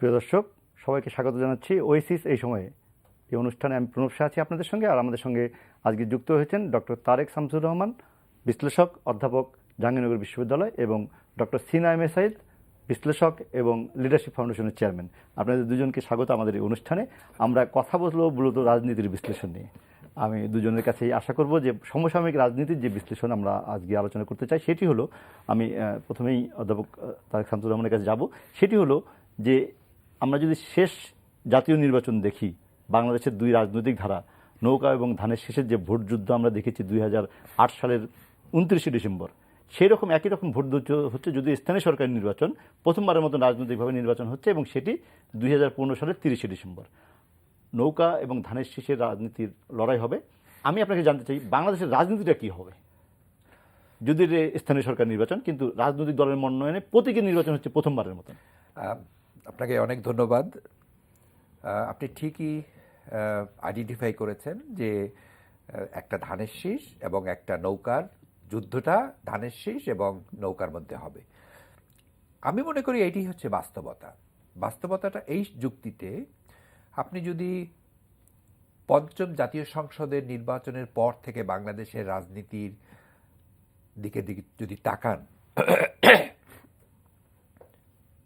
প্রিয় দর্শক, সবাইকে স্বাগত জানাচ্ছি ওয়েসিস এই সময়ে। এই অনুষ্ঠানে আমি প্রণব শাহ আছি আপনাদের সঙ্গে, আর আমাদের সঙ্গে আজকে যুক্ত হয়েছেন ডক্টর তারেক শামসুর রহমান, বিশ্লেষক, অধ্যাপক, জাহাঙ্গীরনগর বিশ্ববিদ্যালয়, এবং doctor Cena M A Saeed, বিশ্লেষক এবং লিডারশিপ ফাউন্ডেশনের চেয়ারম্যান। আপনাদের দুজনকে স্বাগত আমাদের এই অনুষ্ঠানে। আমরা কথা বলবো মূলত রাজনীতির বিশ্লেষণ নিয়ে। আমি দুজনের কাছেই আশা করব যে সমসাময়িক রাজনীতির যে বিশ্লেষণ আমরা আজকে আলোচনা করতে চাই সেটি হলো, আমি প্রথমেই অধ্যাপক তারেক শামসুর রহমানের কাছে যাব। সেটি হলো যে আমরা যদি শেষ জাতীয় নির্বাচন দেখি, বাংলাদেশের দুই রাজনৈতিক ধারা, নৌকা এবং ধানের শেষের যে ভোট যুদ্ধ আমরা দেখেছি 2008 সালের 29শে ডিসেম্বর, সেই রকম একই রকম ভোট যুদ্ধ হচ্ছে, যদিও স্থানীয় সরকারি নির্বাচন প্রথমবারের মতো রাজনৈতিকভাবে নির্বাচন হচ্ছে, এবং সেটি 2015 সালের 30শে ডিসেম্বর। নৌকা এবং ধানের শীষের রাজনীতির লড়াই হবে। আমি আপনাকে জানতে চাই, বাংলাদেশের রাজনীতিটা কী হবে? যদি স্থানীয় সরকার নির্বাচন, কিন্তু রাজনৈতিক দলের মনোনয়নে প্রতীকের নির্বাচন হচ্ছে প্রথমবারের মতো। আপনাকে অনেক ধন্যবাদ। আপনি ঠিকই আইডেন্টিফাই করেছেন যে একটা ধানের শীষ এবং একটা নৌকার যুদ্ধটা ধানের শীষ এবং নৌকার মধ্যে হবে। আমি মনে করি এটি হচ্ছে বাস্তবতা। বাস্তবতাটা এই যুক্তিতে, আপনি যদি পঞ্চম জাতীয় সংসদের নির্বাচনের পর থেকে বাংলাদেশের রাজনীতির দিকে যদি তাকান,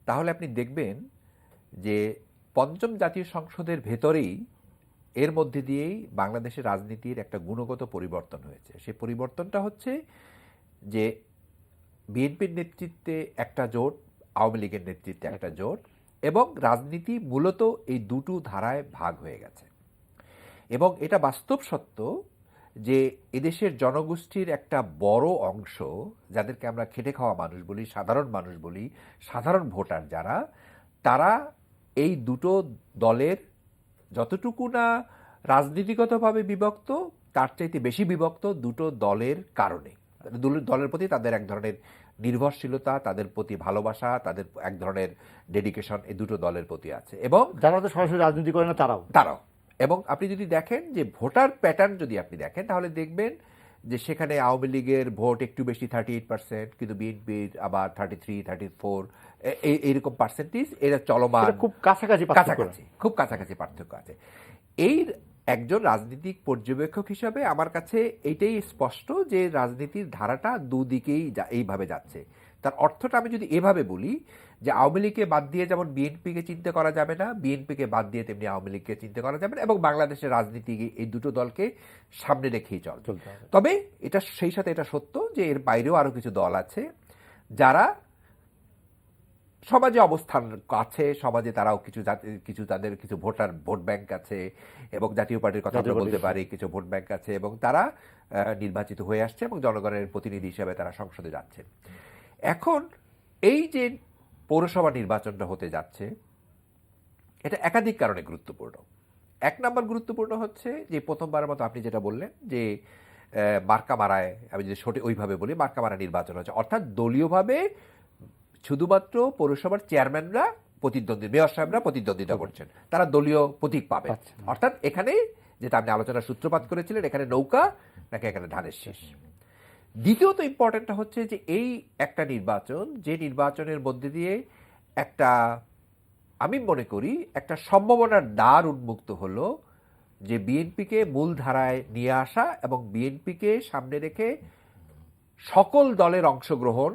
তাহলে আপনি দেখবেন যে পঞ্চম জাতীয় সংসদের ভেতরেই এর মধ্যে দিয়েই বাংলাদেশের রাজনীতির একটা গুণগত পরিবর্তন হয়েছে। সেই পরিবর্তনটা হচ্ছে যে বিএনপির নেতৃত্বে একটা জোট, আওয়ামী লীগের নেতৃত্বে একটা জোট, এবং রাজনীতি মূলত এই দুটো ধারায় ভাগ হয়ে গেছে। এবং এটা বাস্তব সত্য যে এদেশের জনগোষ্ঠীর একটা বড় অংশ, যাদেরকে আমরা খেটে খাওয়া মানুষ বলি, সাধারণ মানুষ বলি, সাধারণ ভোটার যারা, তারা এই দুটো দলের যতটুকু না রাজনীতিগতভাবে বিভক্ত, তার চাইতে বেশি বিভক্ত দুটো দলের কারণে। দলের প্রতি তাদের এক ধরনের নির্ভরশীলতা, তাদের প্রতি ভালোবাসা, তাদের এক ধরনের ডেডিকেশন এই দুটো দলের প্রতি আছে। এবং যারা তো সরাসরি রাজনীতি করে না তারাও। এবং আপনি যদি দেখেন যে ভোটার প্যাটার্ন যদি আপনি দেখেন, তাহলে দেখবেন যে সেখানে আওয়ামী লীগের ভোট একটু বেশি 38%, কিন্তু বিএনপির আবার 33, 34 এইরকম পার্সেন্টেজ এরা চলমান, খুব কাছাকাছি খুব কাছাকাছি পার্থক্য আছে। এই একজন রাজনৈতিক পর্যবেক্ষক হিসাবে আমার কাছে এইটাই স্পষ্ট যে রাজনীতির ধারাটা দুদিকেই এইভাবে যাচ্ছে। তার অর্থটা আমি যদি এভাবে বলি যে আওয়ামী লীগকে বাদ দিয়ে যেমন বিএনপিকে চিন্তা করা যাবে না, বিএনপিকে বাদ দিয়ে তেমনি আওয়ামী লীগকে চিন্তা করা যাবে না, এবং বাংলাদেশের রাজনীতি এই দুটো দলকে সামনে রেখেই চলতে হবে। তবে এটা সেই সাথে এটা সত্য যে এর বাইরেও আরও কিছু দল আছে যারা সমাজে অবস্থান আছে, সমাজে তারাও কিছু তাদের কিছু ভোট ব্যাংক আছে, এবং জাতীয় পার্টির কথা আমরা বলতে পারি, কিছু ভোট ব্যাংক আছে, এবং তারা নির্বাচিত হয়ে আসছে এবং জনগণের প্রতিনিধি হিসেবে তারা সংসদে যাচ্ছে। এখন এই যে পৌরসভা নির্বাচনটা হতে যাচ্ছে, এটা একাধিক কারণে গুরুত্বপূর্ণ। এক নম্বর গুরুত্বপূর্ণ হচ্ছে যে প্রথমবারের মতো আপনি যেটা বললেন যে মার্কা মারায়, আমি যদি সঠিক ওইভাবে বলি, মার্কা মারা নির্বাচন হচ্ছে, অর্থাৎ দলীয়ভাবে শুধুমাত্র পৌরসভার চেয়ারম্যানরা প্রতিদ্বন্দ্বী, মেয়র সাহেবরা প্রতিদ্বন্দ্বিতা করছেন, তারা দলীয় প্রতীক পাবে। অর্থাৎ এখানে যেটা আপনি আলোচনার সূত্রপাত করেছিলেন, এখানে নৌকা নাকি এখানে ধানের শীষ। দ্বিতীয়ত ইম্পর্টেন্টটা হচ্ছে যে এই একটা নির্বাচন, যে নির্বাচনের মধ্যে দিয়ে একটা, আমি মনে করি একটা সম্ভাবনার দ্বার উন্মুক্ত হলো যে বিএনপিকে মূল ধারায় নিয়ে আসা এবং বিএনপিকে সামনে রেখে সকল দলের অংশগ্রহণ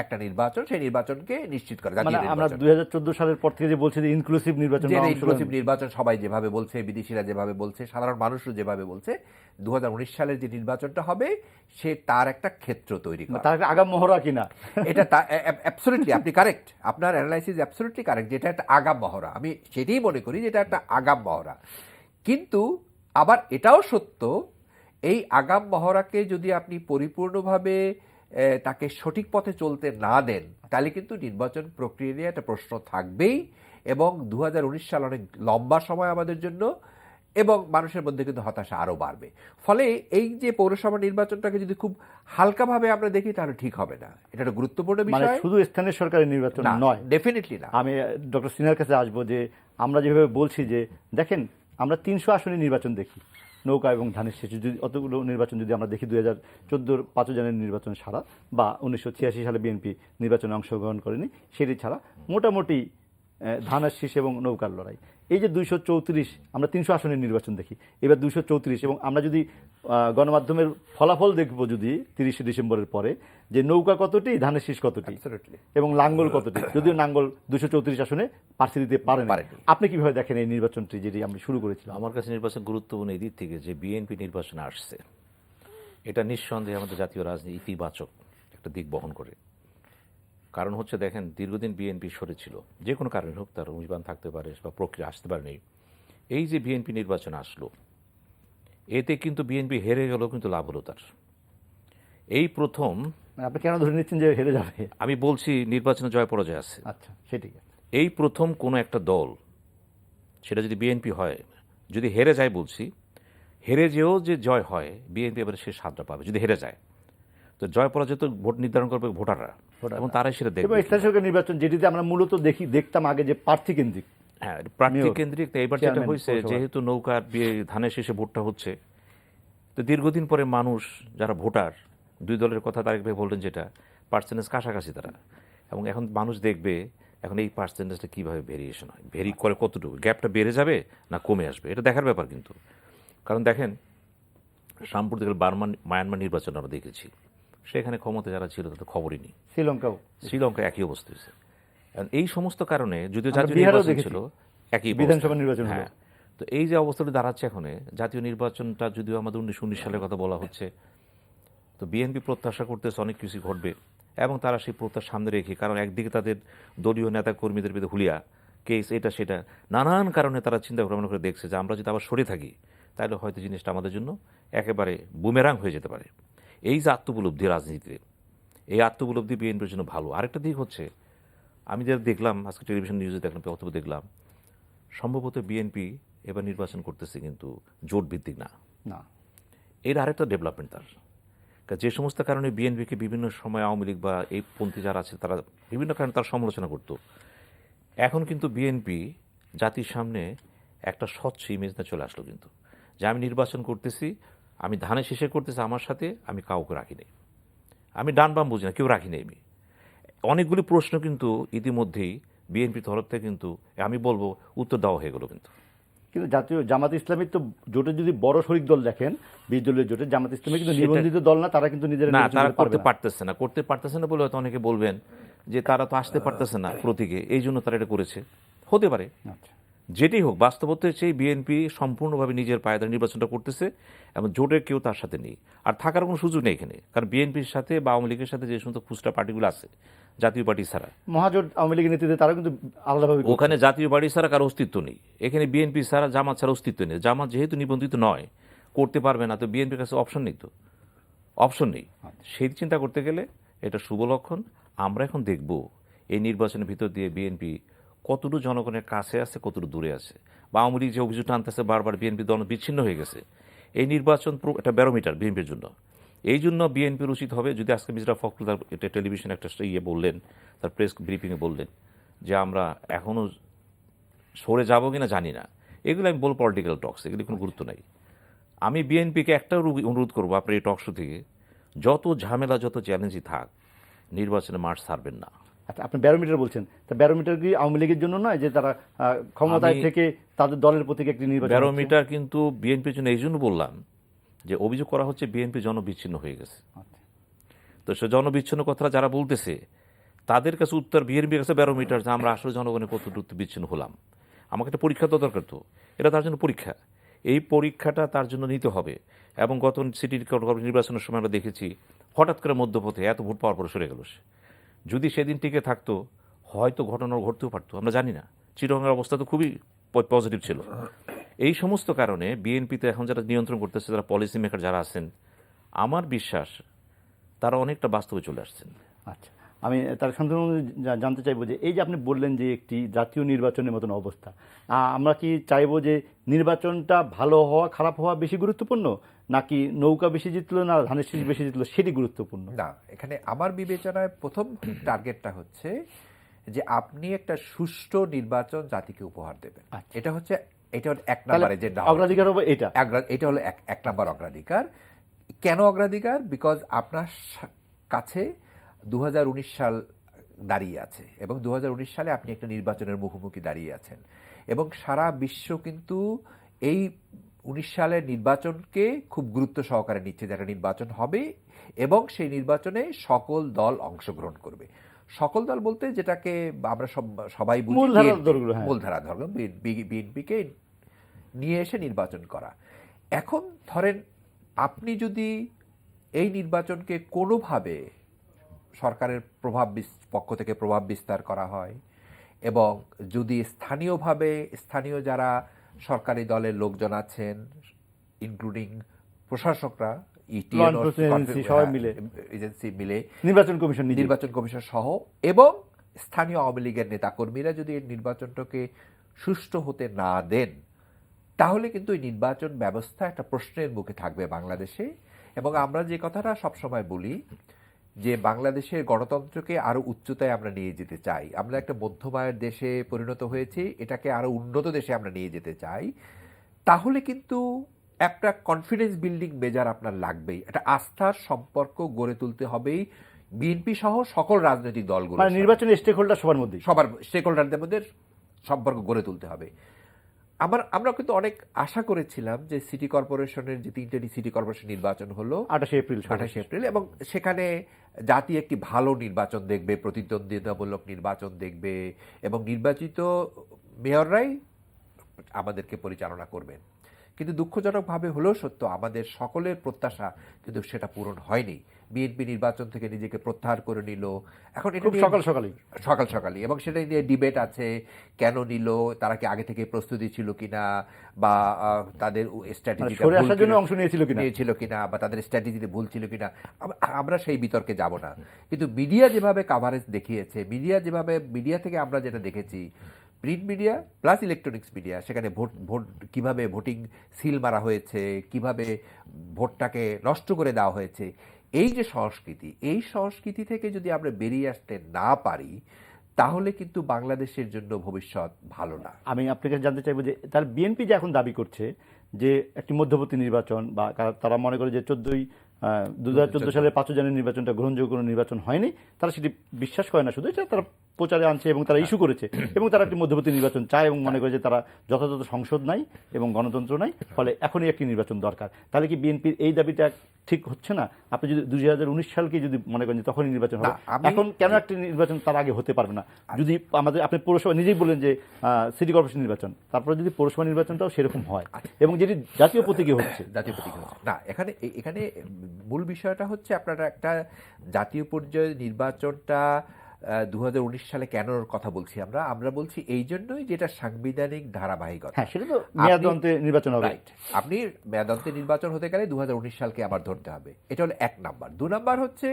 একটা নির্বাচন, সেই নির্বাচনকে নিশ্চিত করা। আমরা 2014 সালের পর থেকে যে বলছি যে ইনক্লুসিভ নির্বাচন সবাই যেভাবে বলছে, বিদেশিরা যেভাবে বলছে, সাধারণ মানুষও যেভাবে বলছে, 2019 সালের যে নির্বাচনটা হবে সে তার একটা ক্ষেত্র তৈরি করা, তার আগাম মহড়া কিনা, এটা অ্যাবসলিউটলি আপনি কারেক্ট, আপনার অ্যানালাইসিস অ্যাবসলিউটলি কারেক্ট, যেটা একটা আগাম মহড়া। আমি সেটাই মনে করি যেটা একটা আগাম মহড়া। কিন্তু আবার এটাও সত্য, এই আগাম মহড়াকে যদি আপনি পরিপূর্ণভাবে তাকে সঠিক পথে চলতে না দেন, তাহলে কিন্তু নির্বাচন প্রক্রিয়া নিয়ে একটা প্রশ্ন থাকবেই, এবং 2019 সাল অনেক লম্বা সময় আমাদের জন্য, এবং মানুষের মধ্যে কিন্তু হতাশা আরও বাড়বে। ফলে এই যে পৌরসভা নির্বাচনটাকে যদি খুব হালকাভাবে আমরা দেখি, তাহলে ঠিক হবে না। এটা একটা গুরুত্বপূর্ণ বিষয়, শুধু স্থানীয় সরকারের নির্বাচন নয়, ডেফিনেটলি না। আমি ডক্টর সিনহার কাছে আসবো যে আমরা যেভাবে বলছি যে দেখেন, আমরা 300 আসনে নির্বাচন দেখি, নৌকা এবং ধানের শীষ, যদি অতগুলো নির্বাচন যদি আমরা দেখি 2014 5 জানুয়ারি নির্বাচন ছাড়া, বা 1986 সালে বিএনপি নির্বাচনে অংশগ্রহণ করেনি সেটি ছাড়া, মোটামুটি ধানের শীষ এবং নৌকার লড়াই। এই যে 234, আমরা 300 আসনের নির্বাচন দেখি, এবার 234, এবং আমরা যদি গণমাধ্যমের ফলাফল দেখব যদি 30শে ডিসেম্বরের পরে, যে নৌকা কতটি, ধানের শীষ কতটি, এবং লাঙ্গল কতটি, যদিও লাঙ্গল 234 আসনে প্রার্থী দিতে পারেন। আপনি কিভাবে দেখেন এই নির্বাচনটি যেটি আমরা শুরু করেছিলাম? আমার কাছে নির্বাচন গুরুত্বপূর্ণ এই দিক থেকে যে বিএনপি নির্বাচনে আসছে, এটা নিঃসন্দেহে আমাদের জাতীয় রাজনীতি ইতিবাচক একটা দিক বহন করে। কারণ হচ্ছে দেখেন, দীর্ঘদিন বিএনপি সরে ছিল, যে কোনো কারণে হোক, তার অভিযান থাকতে পারে বা প্রক্রিয়া আসতে পারেনি। এই যে বিএনপি নির্বাচন আসলো, এতে কিন্তু বিএনপি হেরে গেল, কিন্তু লাভ হলো তার। এই প্রথম, আপনি কেন ধরে নিচ্ছেন যে হেরে যাবে? আমি বলছি নির্বাচনে জয় পরাজয় আছে। আচ্ছা, সেটি এই প্রথম কোনো একটা দল, সেটা যদি বিএনপি হয়, যদি হেরে যায়, বলছি হেরে যেও যে জয় হয়, বিএনপি এবারে সে স্বাদটা পাবে। যদি হেরে যায় তো জয় পরাজয় তো ভোট নির্ধারণ করবে ভোটাররা, এবং তারাই সেটা দেখবে। এবং স্থানীয় সরকার নির্বাচন যেটিতে আমরা মূলত দেখতাম আগে যে প্রার্থী কেন্দ্রিক, হ্যাঁ, প্রার্থী কেন্দ্রিক। এবার যেটা হয়েছে, যেহেতু নৌকার ধানের শেষে ভোটটা হচ্ছে, তো দীর্ঘদিন পরে মানুষ যারা ভোটার, দুই দলের কথা তারেক ভাই বললেন, যেটা পার্সেন্টেজ কাছাকাছি তারা, এবং এখন মানুষ দেখবে এখন এই পার্সেন্টেজটা কীভাবে ভেরিয়েশন হয়, ভেরি করে কতটুকু, গ্যাপটা বেড়ে যাবে না কমে আসবে, এটা দেখার ব্যাপার কিন্তু। কারণ দেখেন, সাম্প্রতিক মায়ানমার নির্বাচন আমরা দেখেছি, সেখানে ক্ষমতা যারা ছিল তাদের খবরই নেই। শ্রীলঙ্কা একই অবস্থা হয়েছে। এই সমস্ত কারণে যদিও জাতীয় নির্বাচন ছিল, একই বিধানসভা নির্বাচন, হ্যাঁ। তো এই যে অবস্থাটা দাঁড়াচ্ছে এখন, জাতীয় নির্বাচনটা যদিও আমাদের 1919 সালের কথা বলা হচ্ছে, তো বিএনপি প্রত্যাশা করতেছে অনেক কিছু ঘটবে, এবং তারা সেই প্রত্যাশা সামনে রেখে, কারণ একদিকে তাদের দলীয় নেতা কর্মীদের বিরুদ্ধে হুলিয়া কেস, এটা সেটা নানান কারণে তারা চিন্তা ভাবনা করে দেখছে যে আমরা যদি আবার সরে থাকি, তাহলে হয়তো জিনিসটা আমাদের জন্য একেবারে বুমেরাং হয়ে যেতে পারে। এই যে আত্মোপলব্ধি রাজনীতিতে, এই আত্মোপলব্ধি বিএনপির জন্য ভালো। আরেকটা দিক হচ্ছে, আমি যেটা দেখলাম আজকে টেলিভিশন নিউজে দেখলাম, অথবা দেখলাম, সম্ভবত বিএনপি এবার নির্বাচন করতেছে কিন্তু জোট ভিত্তিক না। এর আরেকটা ডেভেলপমেন্ট তার, যে সমস্ত কারণে বিএনপিকে বিভিন্ন সময় আওয়ামী লীগ বা এই পন্থী যারা আছে তারা বিভিন্ন কারণে তার সমালোচনা করত, এখন কিন্তু বিএনপি জাতির সামনে একটা স্বচ্ছ ইমেজ নিয়ে চলে আসলো, কিন্তু যে আমি নির্বাচন করতেছি, আমি ধানে শেষে করতেছি, আমার সাথে আমি কাউকে রাখি নাই, আমি ডান বাম বুঝি না, কেউ রাখি নাই। আমি অনেকগুলি প্রশ্ন কিন্তু ইতিমধ্যেই বিএনপির তরফ থেকে কিন্তু আমি বলবো উত্তর দেওয়া হয়ে গেল। কিন্তু জাতীয় জামাত ইসলামীর তো জোটে যদি বড় শরিক দল দেখেন, 20 দলের জোটে, জামাত ইসলামী কিন্তু নিবন্ধিত দল না, তারা কিন্তু নিজেরা না, তারা করতে পারতেছে না বলে হয়তো অনেকে বলবেন যে তারা তো আসতে পারতেছে না প্রতীকে, এই জন্য তারা এটা করেছে, হতে পারে। যেটাই হোক, বাস্তবতা সেই বিএনপি সম্পূর্ণভাবে নিজের পায়ে দাঁড়িয়ে নির্বাচনটা করতেছে, এবং জোটের কেউ তার সাথে নেই, আর থাকার কোনো সুযোগ নেই এখানে। কারণ বিএনপির সাথে বা আওয়ামী লীগের সাথে যে সমস্ত খুচরা পার্টিগুলো আছে, জাতীয় পার্টি ছাড়া, মহাজোট আওয়ামী লীগের নেতৃত্বে, তারা কিন্তু আলাদাভাবে, ওখানে জাতীয় পার্টি ছাড়া কারো অস্তিত্ব নেই। এখানে বিএনপি ছাড়া, জামাত ছাড়া অস্তিত্ব নেই। জামাত যেহেতু নিবন্ধিত নয়, করতে পারবে না, তো বিএনপির কাছে অপশন নেই, তো অপশন নেই। সেই চিন্তা করতে গেলে এটা শুভ লক্ষণ। আমরা এখন দেখব এই নির্বাচনের ভিতর দিয়ে বিএনপি কতটুকু জনগণের কাছে আছে, কতটুকু দূরে আছে, বা আওয়ামী লীগ যে অভিযোগটা আনতেছে বারবার বিএনপি দল বিচ্ছিন্ন হয়ে গেছে, এই নির্বাচন একটা ব্যারোমিটার বিএনপির জন্য। এই জন্য বিএনপির উচিত হবে, যদি আজকে মির্জা ফখরুল তার এটা টেলিভিশন একটা বললেন, তার প্রেস ব্রিফিংয়ে বললেন যে আমরা এখনও সরে যাবো কিনা জানি না, এগুলো আমি বলবো পলিটিক্যাল টক্স, এগুলি কোনো গুরুত্ব নাই। আমি বিএনপিকে একটা অনুরোধ করবো, আপনার এই টক শো থেকে যত ঝামেলা, যত চ্যালেঞ্জই থাক, নির্বাচনে মাঠ ছাড়বেন না। আচ্ছা, আপনি ব্যারোমিটার বলছেন, তা ব্যারোমিটার কি আওয়ামী লীগের জন্য নয়, যে তারা ক্ষমতায় থেকে তাদের দলের প্রতি একটি নির্বাচন? ব্যারোমিটার কিন্তু বিএনপির জন্য এই জন্য বললাম যে অভিযোগ করা হচ্ছে বিএনপি জনবিচ্ছিন্ন হয়ে গেছে। তো সে জনবিচ্ছিন্ন কথাটা যারা বলতেছে, তাদের কাছে উত্তর বিএনপির কাছে ব্যারোমিটার, যে আমরা আসলে জনগণের কতটুকু বিচ্ছিন্ন হলাম। আমাকে একটা পরীক্ষা তো দরকার, তো এটা তার জন্য পরীক্ষা। এই পরীক্ষাটা তার জন্য নিতে হবে। এবং গত সিটি নির্বাচনের সময় আমরা দেখেছি, হঠাৎ করে মধ্যপথে এত ভোট পাওয়ার পরে সরে গেল সে। যদি সেদিন টিকে থাকতো, হয়তো ঘটনা ঘটতেও পারতো, আমরা জানি না। চিটাগংয়ের অবস্থা তো খুবই পজিটিভ ছিল। এই সমস্ত কারণে বিএনপিতে এখন যারা নিয়ন্ত্রণ করতেছে, যারা পলিসি মেকার যারা আছেন, আমার বিশ্বাস তারা অনেকটা বাস্তবে চলে আসছেন। আচ্ছা, আমি তার শান্তনু জানতে চাইবো যে এই যে আপনি বললেন যে একটি জাতীয় নির্বাচনের মতন অবস্থা, আমরা কি চাইবো যে নির্বাচনটা ভালো হওয়া খারাপ হওয়া বেশি গুরুত্বপূর্ণ, নাকি নৌকা বেশি জিতলো না ধানের শীষ বেশি জিতলো সেটি গুরুত্বপূর্ণ? না, এখানে আমার বিবেচনায় প্রথম টার্গেটটা হচ্ছে যে আপনি একটা সুষ্ঠু নির্বাচন জাতিকে উপহার দেবেন। এটা হচ্ছে এক নম্বরে যে অগ্রাধিকার হবে, এটা হলো এক নম্বর অগ্রাধিকার। কেন অগ্রাধিকার? বিকজ আপনার কাছে 2019 সাল দাঁড়িয়ে আছে এবং 2019 সালে আপনি একটা নির্বাচনের মুখোমুখি দাঁড়িয়ে আছেন এবং সারা বিশ্ব কিন্তু এই 19 সালের নির্বাচনকে খুব গুরুত্ব সহকারে নিচ্ছে যে একটা নির্বাচন হবে এবং সেই নির্বাচনে সকল দল অংশগ্রহণ করবে। সকল দল বলতে যেটাকে আমরা সবাই বুঝি মূলধারার দলগুলো, হ্যাঁ। মূলধারা ধরল বিএনপিকে নিয়ে এসে নির্বাচন করা। এখন ধরেন আপনি যদি এই নির্বাচনকে কোনোভাবে সরকারের পক্ষ থেকে প্রভাব বিস্তার করা হয় এবং যদি স্থানীয়ভাবে স্থানীয় যারা সরকারি দলের লোকজন আছেন ইনক্লুডিং প্রশাসকরা এজেন্সি মিলে নির্বাচন কমিশন সহ এবং স্থানীয় আওয়ামী লীগের নেতাকর্মীরা যদি এই নির্বাচনটাকে সুষ্ঠু হতে না দেন তাহলে কিন্তু এই নির্বাচন ব্যবস্থা একটা প্রশ্নের মুখে থাকবে বাংলাদেশে। এবং আমরা যে কথাটা সবসময় বলি যে বাংলাদেশের গণতন্ত্রকে আরো উচ্চতায় আমরা নিয়ে যেতে চাই, আমরা একটা মধ্যমায়ের দেশে পরিণত হয়েছি, এটাকে আরো উন্নত দেশে আমরা নিয়ে যেতে চাই, তাহলে কিন্তু একটা কনফিডেন্স বিল্ডিং মেজার আপনার লাগবেই, একটা আস্থার সম্পর্ক গড়ে তুলতে হবেই বিএনপি সহ সকল রাজনৈতিক দলগুলো, মানে নির্বাচনের স্টেক হোল্ডার সবার স্টেক হোল্ডারদের মধ্যে সম্পর্ক গড়ে তুলতে হবে। আমরা কিন্তু অনেক আশা করেছিলাম যে সিটি কর্পোরেশনের যে 3টি সিটি কর্পোরেশন নির্বাচন হলো 28 এপ্রিল এবং সেখানে জাতি একটি ভালো নির্বাচন দেখবে, প্রতিদ্বন্দ্বিতামূলক নির্বাচন দেখবে এবং নির্বাচিত মেয়ররাই আমাদেরকে পরিচালনা করবেন। কিন্তু দুঃখজনকভাবে হলেও সত্য আমাদের সকলের প্রত্যাশা কিন্তু সেটা পূরণ হয়নি। বিএনপি নির্বাচন থেকে নিজেকে প্রত্যাহার করে নিল। এখন এটা সকাল এবং সেটা নিয়ে ডিবেট আছে, কেন নিল, তারা কি আগে থেকে প্রস্তুতি ছিল কিনা বা তাদের অংশ নিয়েছিল কিনা বা তাদের স্ট্র্যাটেজিতে ভুল ছিল কিনা, আমরা সেই বিতর্কে যাব না। কিন্তু মিডিয়া যেভাবে কাভারেজ দেখিয়েছে, মিডিয়া থেকে আমরা যেটা দেখেছি, print media plus electronics media, সেখানে ভোট কিভাবে ভোটিং সিল মারা হয়েছে, কিভাবে ভোটটাকে নষ্ট করে দেওয়া হয়েছে, এই যে সংস্কৃতি থেকে যদি আমরা বেরিয়ে আসতে না পারি তাহলে কিন্তু বাংলাদেশের জন্য ভবিষ্যৎ ভালো না। আমি আপনাকে জানতে চাইবো যে তার বিএনপি যে এখন দাবি করছে যে একটি মধ্যবর্তী নির্বাচন বা তারা মনে করে যে 2014 সালের 5 জানুয়ারি নির্বাচনটা গ্রহণযোগ্য কোনো নির্বাচন হয়নি, তারা সেটি বিশ্বাস করে না, শুধু এটা তারা প্রচারে আনছে এবং তারা ইস্যু করেছে এবং তারা একটি মধ্যবর্তী নির্বাচন চায় এবং মনে করে যে তারা যথাযথ সংসদ নাই এবং গণতন্ত্র নাই, ফলে এখনই একটি নির্বাচন দরকার। তাহলে কি বিএনপির এই দাবিটা ঠিক হচ্ছে না? আপনি যদি 2019 সালকে যদি মনে করেন যে তখনই নির্বাচন হবে, এখন কেন একটি নির্বাচন তার আগে হতে পারবে না? যদি আপনি পৌরসভা নিজেই বললেন যে সিটি কর্পোরেশন নির্বাচন, তারপরে যদি পৌরসভা নির্বাচনটাও সেরকম হয় এবং যেটি জাতীয় প্রতীকে হচ্ছে না, এখানে মূল বিষয়টা হচ্ছে আপনারা একটা জাতীয় পর্যায়ে নির্বাচনটা 2019 সালে কেন কথা বলছি আমরা বলছি এই জন্যই যেটা সাংবিধানিক ধারাবাহিকতা। হ্যাঁ, সেটা তো মেয়াদন্তে নির্বাচন হবে। আপনি মেয়াদন্তে নির্বাচন হতে গেলে 2019 সালকে আবার ধরতে হবে, এটা হলো 1 নাম্বার। 2 নাম্বার হচ্ছে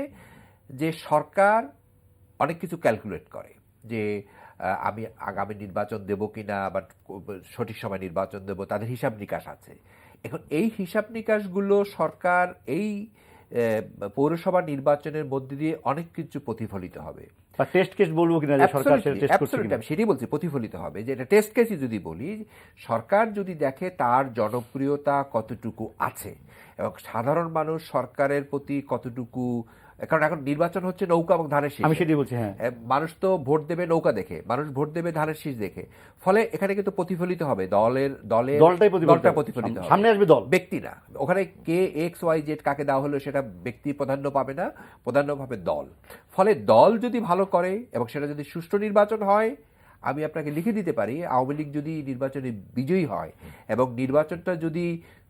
যে সরকার অনেক কিছু ক্যালকুলেট করে যে আমি আগামী নির্বাচন দেব কিনা বা সঠিক সময় নির্বাচন দেব, তাদের হিসাব নিকাশ আছে। এখন এই হিসাব নিকাশগুলো সরকার এই পৌরসভা নির্বাচনের মধ্যে দিয়ে অনেক কিছু প্রতিফলিত হবে। টেস্ট কেস বলবো কিনা যে সরকার টেস্ট করছে কিনা, সেটাই বলছি, প্রতিফলিত হবে। যে এটা টেস্ট কেসই যদি বলি, সরকার যদি দেখে তার জনপ্রিয়তা কতটুকু আছে এবং সাধারণ মানুষ সরকারের প্রতি কতটুকু, কারণ এখন নির্বাচন হচ্ছে নৌকা এবং ধানের শীষ, আমি সেটাই বলছি। হ্যাঁ, মানুষ তো ভোট দেবে নৌকা দেখে, মানুষ ভোট দেবে ধানের শীষ দেখে, ফলে এখানে কিন্তু প্রতিফলিত হবে দলটাই প্রতিফলিত হবে, সামনে আসবে দল, ব্যক্তি না। ওখানে কে XYZ কাকে দেওয়া হলো সেটা ব্যক্তি প্রাধান্য পাবে না, প্রাধান্য পাবে দল। ফলে দল যদি ভালো করে এবং সেটা যদি সুষ্ঠু নির্বাচন হয়, আমি আপনাকে লিখে দিতে পারি আওয়ামী লীগ যদি নির্বাচনে বিজয়ী হয় এবং নির্বাচনটা যদি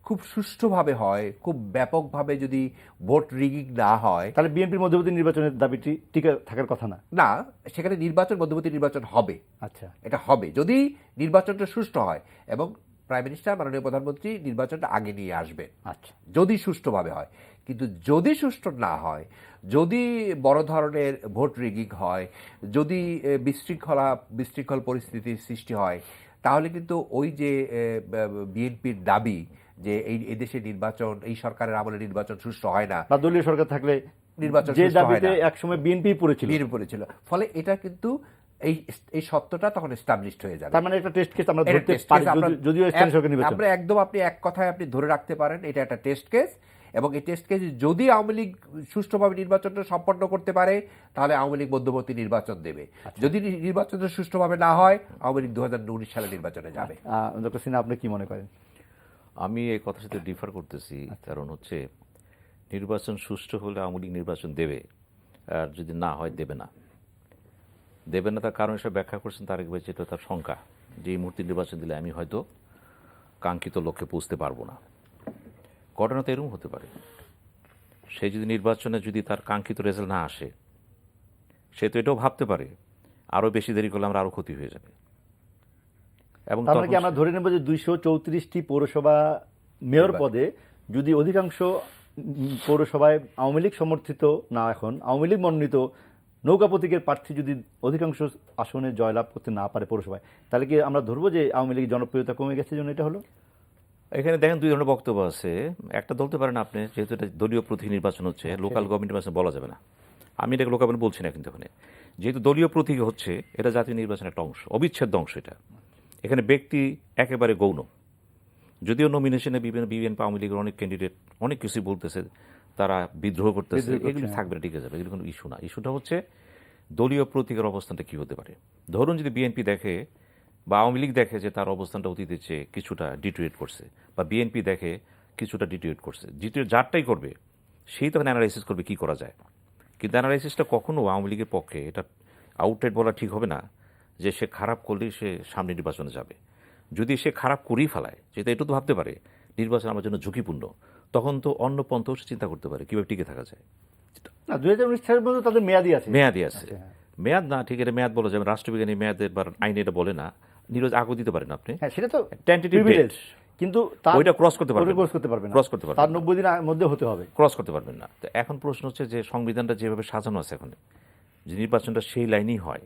খুব সুষ্ঠুভাবে হয়, খুব ব্যাপকভাবে যদি ভোট রিগিং না হয়, তাহলে বিএনপির মধ্যবর্তী নির্বাচনের দাবিটি টিকে থাকার কথা না। না, সেখানে মধ্যবর্তী নির্বাচন হবে। আচ্ছা, এটা হবে যদি নির্বাচনটা সুষ্ঠু হয় এবং প্রাইম মিনিস্টার মাননীয় প্রধানমন্ত্রী নির্বাচনটা আগে নিয়ে আসবেন। আচ্ছা, যদি সুষ্ঠুভাবে হয়। কিন্তু যদি সুষ্ঠু না হয়, যদি বড় ধরনের ভোট রিগিং হয়, যদি বিশৃঙ্খল পরিস্থিতির সৃষ্টি হয়, তাহলে কিন্তু ওই যে বিএনপির দাবি যে এই দেশে নির্বাচন, এই সরকারের আমলে নির্বাচন সুষ্ঠু হয় না, বা দলীয় সরকার থাকলে নির্বাচন যে দাবিতে একসময় বিএনপি পড়েছিল, ফলে এটা কিন্তু এই সত্যটা তখন এস্টাবলিশড হয়ে যাবে। তার মানে একটা টেস্ট কেস আমরা ধরতে পারি, যদিও স্থানীয় সরকার নির্বাচন। আমরা একদম আপনি এক কথায় আপনি ধরে রাখতে পারেন এটা একটা টেস্ট কেস এবং এই টেস্ট কেস যদি আওয়ামী লীগ সুষ্ঠুভাবে নির্বাচনটা সম্পন্ন করতে পারে তাহলে আওয়ামী লীগ মধ্যবর্তী নির্বাচন দেবে। যদি নির্বাচনটা সুষ্ঠুভাবে না হয় আওয়ামী লীগ 2019 সালে নির্বাচনে যাবে। ডক্টর সিনহা, আপনি কি মনে করেন? আমি এই কথার সাথে ডিফার করতেছি, কারণ হচ্ছে নির্বাচন সুষ্ঠু হলে আওয়ামী লীগ নির্বাচন দেবে, আর যদি না হয় দেবে না। দেবে না তার কারণ হিসেবে ব্যাখ্যা করছেন তারেক ভাই, যেটা তার শঙ্কা যে এই মুহূর্তে নির্বাচন দিলে আমি হয়তো কাঙ্ক্ষিত লক্ষ্যে পৌঁছতে পারবো না। ঘটনা তো এরকম হতে পারে, সে যদি নির্বাচনে যদি তার কাঙ্ক্ষিত রেজাল্ট না আসে, সে তো এটাও ভাবতে পারে আরও বেশি দেরি করলে আমরা আরও ক্ষতি হয়ে যাবে। এবং তার মানে কি আমরা ধরে নেব যে 234টি পৌরসভা মেয়র পদে যদি অধিকাংশ পৌরসভায় আওয়ামী লীগ সমর্থিত না, এখন আওয়ামী লীগ মনোনীত নৌকা প্রতীকের প্রার্থী যদি অধিকাংশ আসনে জয়লাভ করতে না পারে পৌরসভায়, তাহলে কি আমরা ধরবো যে আওয়ামী লীগের জনপ্রিয়তা কমে গেছে জন্য এটা হলো? এখানে দেখেন দুই ধরনের বক্তব্য আছে। একটা বলতে পারেন আপনি, যেহেতু এটা দলীয় প্রতীক নির্বাচন হচ্ছে, লোকাল গভর্নমেন্ট নির্বাচন বলা যাবে না। আমি এটাকে লোকাল গভর্নমেন্ট বলছি না, কিন্তু এখানে যেহেতু দলীয় প্রতীক হচ্ছে, এটা জাতীয় নির্বাচনের একটা অংশ, অবিচ্ছেদ্য অংশ। এটা এখানে ব্যক্তি একেবারে গৌণ। যদিও নমিনেশনে বিএনপি আওয়ামী লীগের অনেক ক্যান্ডিডেট অনেক কিছুই বলতেছে, তারা বিদ্রোহ করতেছে, এগুলি থাকবে না, টিকে যাবে, এগুলো কোনো ইস্যু না। ইস্যুটা হচ্ছে দলীয় প্রতীকের অবস্থানটা কী হতে পারে। ধরুন যদি বিএনপি দেখে বা আওয়ামী লীগ দেখে যে তার অবস্থানটা অতীতের চেয়ে কিছুটা ডিটোরিয়েট করছে, বা বিএনপি দেখে কিছুটা ডিটোরিয়েট করছে, যারটাই করবে সেই তখন অ্যানালাইসিস করবে কী করা যায়। কিন্তু অ্যানালাইসিসটা কখনো আওয়ামী লীগের পক্ষে এটা আউটরাইট বলা ঠিক হবে না যে সে খারাপ করলেই সে সামনে নির্বাচনে যাবে। যদি সে খারাপ করেই ফেলায়, যেটা একটু তো ভাবতে পারে নির্বাচন আমার জন্য ঝুঁকিপূর্ণ, তখন তো অন্য পন্থাও সে চিন্তা করতে পারে কীভাবে টিকে থাকা যায়। না, 2019 সালের মধ্যে তাদের মেয়াদি আছে। মেয়াদি আছে, মেয়াদ না, ঠিক এটা মেয়াদ বলা যাবে, রাষ্ট্রবিজ্ঞানী মেয়াদের বা আইনে এটা বলে না, নিরোজ আগেও দিতে পারেন আপনি। হ্যাঁ, সেটা তো টেন্টেটিভ প্রিভিলেজ, কিন্তু ওইটা ক্রস করতে পারবেন, ক্রস করতে পারবেন, ক্রস করতে পারবেন, তার 90 দিনের মধ্যে হতে হবে, ক্রস করতে পারবেন না। তো এখন প্রশ্ন হচ্ছে যে সংবিধানটা যেভাবে সাজানো আছে এখন, যে নির্বাচনটা সেই লাইনেই হয়,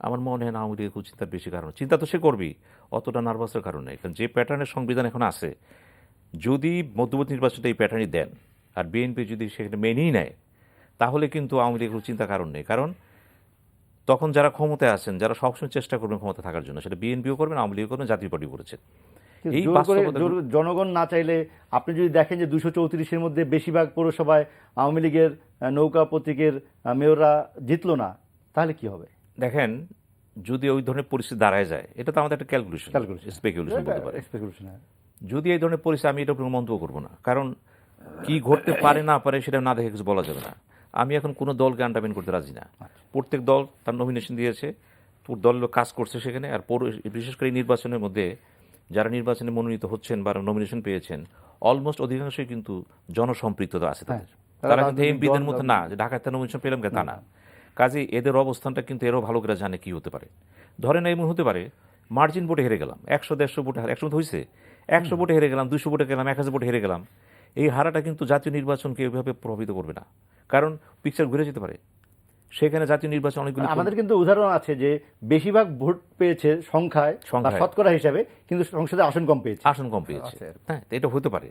আমার মনে হয় না আওয়ামী লীগের চিন্তার বেশি কারণ, চিন্তা তো সে করবেই, অতটা নার্ভাসের কারণ নেই। কারণ যে প্যাটার্নের সংবিধান এখন আছে, যদি মধ্যবর্তী নির্বাচনটা এই প্যাটার্নই দেন আর বিএনপি যদি সেখানে মেনেই নেয়, তাহলে কিন্তু আওয়ামী লীগের চিন্তার কারণ নেই। কারণ তখন যারা ক্ষমতায় আছেন, যারা সবসময় চেষ্টা করবেন ক্ষমতা থাকার জন্য, সেটা বিএনপিও করবেন, আওয়ামী লীগও করবেন, জাতীয় পার্টি করেছে। এই জনগণ না চাইলে, আপনি যদি দেখেন যে 234-এর মধ্যে বেশিরভাগ পৌরসভায় আওয়ামী লীগের নৌকা প্রতীকের মেয়ররা জিতলো না, তাহলে কি হবে? দেখেন, যদি ওই ধরনের পরিস্থিতি দাঁড়ায় যায়, এটা তো আমাদের একটা ক্যালকুলেশন, স্পেকুলেশন বলতে পারে। যদি এই ধরনের পরিস্থিতি, আমি এটা মন্তব্য করবো না, কারণ কি ঘটতে পারে না পারে সেটা না দেখে কিছু বলা যাবে না। আমি এখন কোনো দলকে আন্ডারমাইন করতে রাজি না। প্রত্যেক দল তার নমিনেশন দিয়েছে, দল কাজ করছে সেখানে। আর বিশেষ করে এই নির্বাচনের মধ্যে যারা নির্বাচনে মনোনীত হচ্ছেন বা নমিনেশন পেয়েছেন, অলমোস্ট অধিকাংশই কিন্তু জনসম্পৃক্ততা আছে তাদের। তারা কিন্তু এমপিদের মতো না যে ঢাকাতে নমিনেশন পেলাম তা না। কাজে এদের অবস্থানটা কিন্তু এরও ভালো করে জানে কি হতে পারে। ধরেন এমন হতে পারে মার্জিন ভোটে হেরে গেলাম, 100-150 ভোটে, 100 হয়েছে, 100 ভোটে হেরে গেলাম, 200 ভোটে গেলাম, 1000 ভোটে হেরে গেলাম। এই হারাটা কিন্তু জাতীয় নির্বাচনকে এভাবে প্রভাবিত করবে না, কারণ পিকচার ঘুরে যেতে পারে। সেখানে জাতীয় নির্বাচন অনেকগুলো, আমাদের কিন্তু উদাহরণ আছে যে বেশিরভাগ ভোট পেয়েছে সংখ্যায় শতকরা হিসাবে, কিন্তু সংসদে আসন কম পেয়েছে, হ্যাঁ, এটা হতে পারে।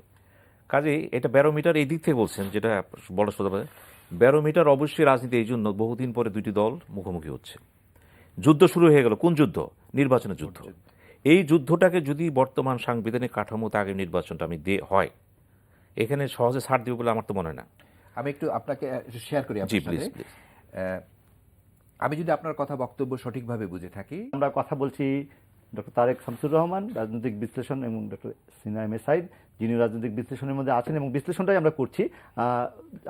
কাজে এটা ব্যারোমিটার এই দিক থেকে বলছেন, যেটা বড় ব্যারোমিটার। অবশ্যই রাজনীতি এই জন্য বহুদিন পরে দুইটি দল মুখোমুখি হচ্ছে, যুদ্ধ শুরু হয়ে গেল। কোন যুদ্ধ? নির্বাচনের যুদ্ধ। এই যুদ্ধটাকে যদি বর্তমান সাংবিধানিক কাঠামোতে আগে নির্বাচনটা আমি হয়, এখানে সহজে ছাড় দিব বলে আমার তো মনে হয় না। আমি একটু আপনাকে শেয়ার করি আপনার সাথে। আমি যদি আপনার কথা বক্তব্য সঠিকভাবে বুঝে থাকি, আমরা কথা বলছি ডক্টর তারেক শামসুর রহমান, রাজনৈতিক বিশ্লেষণ, এবং doctor Sinha M A Saeed, যিনি রাজনৈতিক বিশ্লেষণের মধ্যে আছেন, এবং বিশ্লেষণটাই আমরা করছি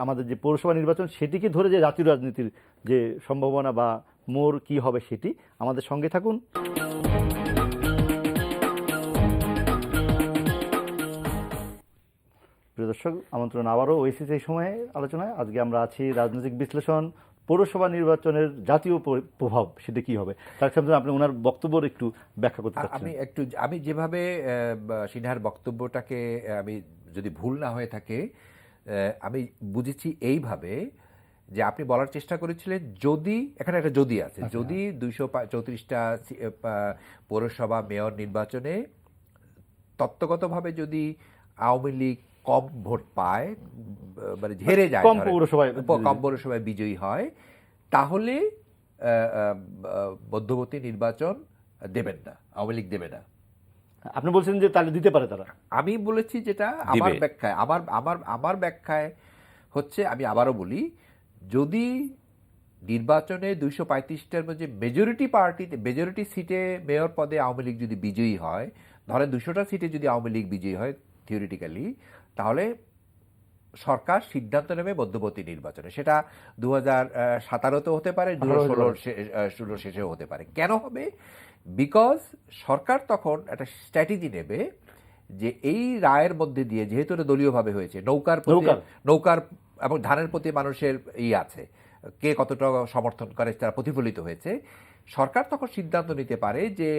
আমাদের যে পৌরসভা নির্বাচন সেটিকে ধরে যে জাতীয় রাজনীতির যে সম্ভাবনা বা মোড় কি হবে সেটি। আমাদের সঙ্গে থাকুন। প্রিয় দর্শক, আমন্ত্রণ আবারও ওএসিস এই সময়ে আলোচনায়। আজকে আমরা আছি রাজনৈতিক বিশ্লেষণ, পৌরসভা নির্বাচনের জাতীয় প্রভাব সেটা কি হবে। তার সাথে আপনি ওনার বক্তব্যের একটু ব্যাখ্যা করতে চাচ্ছেন। আমি যেভাবে সিনহার বক্তব্যটাকে, আমি যদি ভুল না হয়ে থাকে, আমি বুঝেছি এইভাবে যে আপনি বলার চেষ্টা করেছিলেন, যদি এখানে একটা যদি আছে, যদি 234টা পৌরসভা মেয়র নির্বাচনে তত্ত্বগতভাবে যদি আওয়ামী লীগ কম ভোট পায়, মানে হেরে যায়, কম পৌরসভায় বিজয়ী হয়, তাহলে মধ্যবর্তী নির্বাচন দেবেন না, আওয়ামী লীগ দেবে না। আপনি বলছেন যে তাহলে দিতে পারে তারা। আমি বলেছি যেটা আমার দিবে। ব্যাখ্যায়, আমার ব্যাখ্যায় হচ্ছে, আমি আবারও বলি, যদি নির্বাচনে 235টার মধ্যে মেজরিটি সিটে মেয়র পদে আওয়ামী লীগ যদি বিজয়ী হয়, ধরেন 200টা সিটে যদি আওয়ামী লীগ বিজয়ী হয় থিওরিটিক্যালি, তাহলে সরকার সিদ্ধান্ত নেবে মধ্যবর্তী নির্বাচনে। সেটা 2017-তে হতে পারে, 2016 শেষেও হতে পারে। কেন হবে? বিকজ সরকার তখন একটা স্ট্র্যাটেজি নেবে যে এই রায়ের মধ্যে দিয়ে, যেহেতু এটা দলীয়ভাবে হয়েছে, নৌকার এবং ধানের প্রতি মানুষের আছে, কে কতটা সমর্থন করে তারা প্রতিফলিত হয়েছে। সরকার তখন সিদ্ধান্ত নিতে পারে যে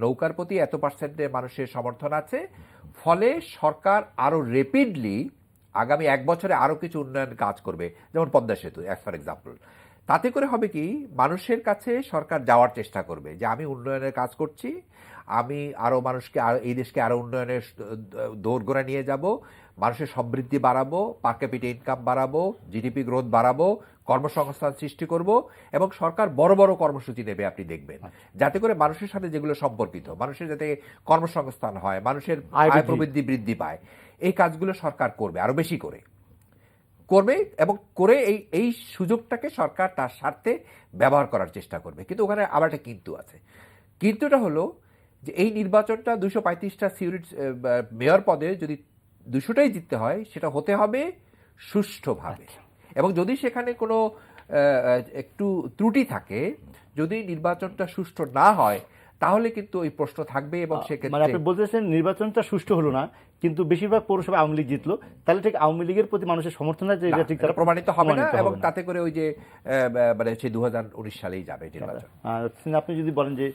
নৌকার প্রতি এত পার্সেন্টে মানুষের সমর্থন আছে, ফলে সরকার আরো রেপিডলি আগামী 1 বছরে আরো কিছু উন্নয়ন কাজ করবে, যেমন পদ্মা সেতু ফর এক্সাম্পল। তাতে করে হবে কি, মানুষের কাছে সরকার যাওয়ার চেষ্টা করবে যে আমি উন্নয়নের কাজ করছি, আমি আরো মানুষকে, এই দেশকে আরো উন্নয়নের দোরগোড়ায় নিয়ে যাব, মানুষের সমৃদ্ধি বাড়াবো, পার ক্যাপিটা ইনকাম বাড়াবো, জিডিপি গ্রোথ বাড়াবো, কর্মসংস্থান সৃষ্টি করব, এবং সরকার বড় বড় কর্মসূচি নেবে, আপনি দেখবেন, যাতে করে মানুষের সাথে যেগুলো সম্পর্কিত, মানুষের যাতে কর্মসংস্থান হয়, মানুষের আয় প্রবৃদ্ধি বৃদ্ধি পায়, এই কাজগুলো সরকার করবে, আরো বেশি করে করবে, এবং করে এই সুযোগটাকে সরকার তার স্বার্থে ব্যবহার করার চেষ্টা করবে। কিন্তু ওখানে আবার একটা কিন্তু আছে। কিন্তুটা হলো যে এই নির্বাচনটা 235টা মেয়র পদে যদি 200টাই জিততে হয়, সেটা হতে হবে সুষ্ঠুভাবে। এবং যদি সেখানে কোনো একটু ত্রুটি থাকে, যদি নির্বাচনটা সুষ্ঠু না হয়, তাহলে কিন্তু ওই প্রশ্ন থাকবে। এবং মানে সেক্ষেত্রে আপনি বলতেছেন নির্বাচনটা সুষ্ঠু হলো না, কিন্তু বেশিরভাগ পৌরসভা আওয়ামী লীগ জিতলো, তাহলে ঠিক আওয়ামী লীগের প্রতি মানুষের সমর্থন আছে, এটা ঠিক তারা প্রমাণিত হবে না, এবং তাতে করে ওই যে মানে সেই 2019 সালেই যাবে নির্বাচন। আপনি যদি বলেন যে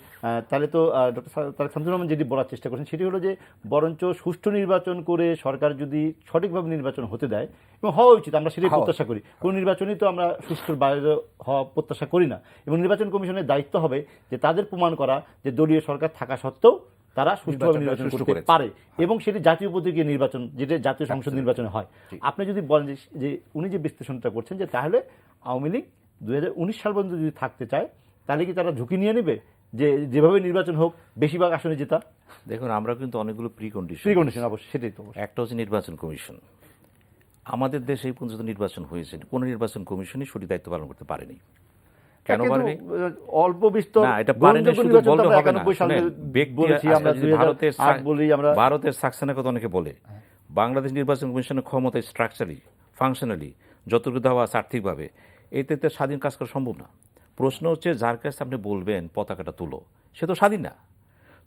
তাহলে তো ডক্টর তারেক শামসুর রহমান যেটি বলার চেষ্টা করেন সেটি হলো যে বরঞ্চ সুষ্ঠু নির্বাচন করে সরকার যদি সঠিকভাবে নির্বাচন হতে দেয়, এবং হওয়া উচিত, আমরা সেটাই প্রত্যাশা করি, কোন নির্বাচনই তো আমরা সুষ্ঠুর বাইরে হওয়া প্রত্যাশা করি না, এবং নির্বাচন কমিশনের দায়িত্ব হবে যে তাদের প্রমাণ করা যে দলীয় সরকার থাকা সত্ত্বেও তারা সুষ্ঠুভাবে নির্বাচন করতে পারে, এবং সেটি জাতীয় প্রতীকের নির্বাচন, যেটা জাতীয় সংসদ নির্বাচনে হয়। আপনি যদি বলেন যে উনি যে বিশ্লেষণটা করছেন যে তাহলে আওয়ামী লীগ 2019 সাল পর্যন্ত যদি থাকতে চায়, তাহলে কি তারা ঝুঁকি নিয়ে নেবে যে যেভাবে নির্বাচন হোক বেশিরভাগ আসনে জেতা? দেখুন, আমরা কিন্তু অনেকগুলো প্রি কন্ডিশন অবশ্যই, সেটাই তো। একটা হচ্ছে নির্বাচন কমিশন। আমাদের দেশে এই পর্যন্ত নির্বাচন হয়েছে, কোন নির্বাচন কমিশনই সঠিক দায়িত্ব পালন করতে পারেনি। কেন পারেনি? অল্প বিস্তর না, এটা পারেনি শুধু বললে হবে না। ভারতের সাকসেনার কথা অনেকে বলে, বাংলাদেশ নির্বাচন কমিশনের ক্ষমতা স্ট্রাকচারালি, ফাংশনালি যতটুকু দেওয়া আছে আর্থিকভাবে, এতে তো স্বাধীন কাজ করা সম্ভব না। প্রশ্ন হচ্ছে যার কাছে আপনি বলবেন পতাকাটা তুলো, সে তো স্বাধীন না।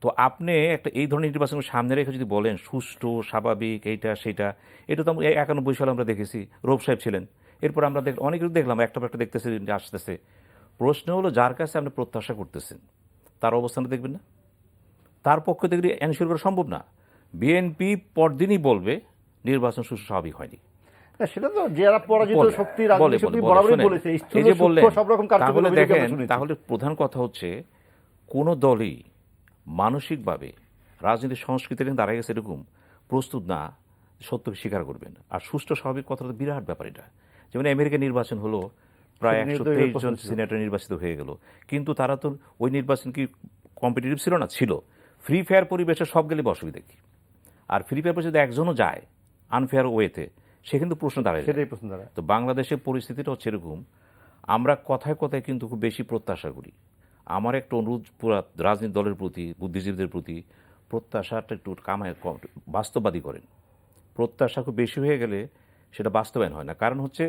তো আপনি একটা এই ধরনের নির্বাচন সামনে রেখে যদি বলেন সুষ্ঠু স্বাভাবিক এইটা সেটা, এটা তো 91 সালে আমরা দেখেছি, রৌফ সাহেব ছিলেন, এরপর আমরা অনেক দেখলাম একটা একটা দেখতেছি আসতেছে। প্রশ্ন হলো যার কাছে আপনি প্রত্যাশা করতেছেন তার অবস্থানটা দেখবেন না, তার পক্ষে দেখলে এনশিওর করা সম্ভব না। বিএনপি পরদিনই বলবে নির্বাচন সুষ্ঠু স্বাভাবিক হয়নি। সেটা তো যারা পরাজিত শক্তি, রাজনৈতিক শক্তি বরাবরই বলেছে, এই যে বললেন, তাহলে দেখেন, তাহলে প্রধান কথা হচ্ছে কোন দলই মানসিকভাবে রাজনৈতিক সংস্কৃতি দাঁড়ায় গেছে এরকম প্রস্তুত না সত্যকে স্বীকার করবেন। আর সুষ্ঠু স্বাভাবিক কথাটা বিরাট ব্যাপার। এটা যেমন আমেরিকার নির্বাচন হলো, প্রায় 123 জন সিনেটর নির্বাচিত হয়ে গেল, কিন্তু তারা তো ওই নির্বাচন কি কম্পিটিটিভ ছিল না? ছিল। ফ্রি ফেয়ার পরিবেশে সব গেলে অসুবিধা কি? আর ফ্রি ফেয়ার যদি একজনও যায় আনফেয়ার ওয়েতে, সে কিন্তু প্রশ্ন দাঁড়ায়। তো বাংলাদেশের পরিস্থিতিটা হচ্ছে এরকম, আমরা কথায় কথায় কিন্তু খুব বেশি প্রত্যাশা করি। আমার একটা অনুরোধ পুরো রাজনৈতিক দলের প্রতি, বুদ্ধিজীবীদের প্রতি, প্রত্যাশাটা একটু বাস্তববাদী করেন। প্রত্যাশা খুব বেশি হয়ে গেলে সেটা বাস্তবায়ন হয় না। কারণ হচ্ছে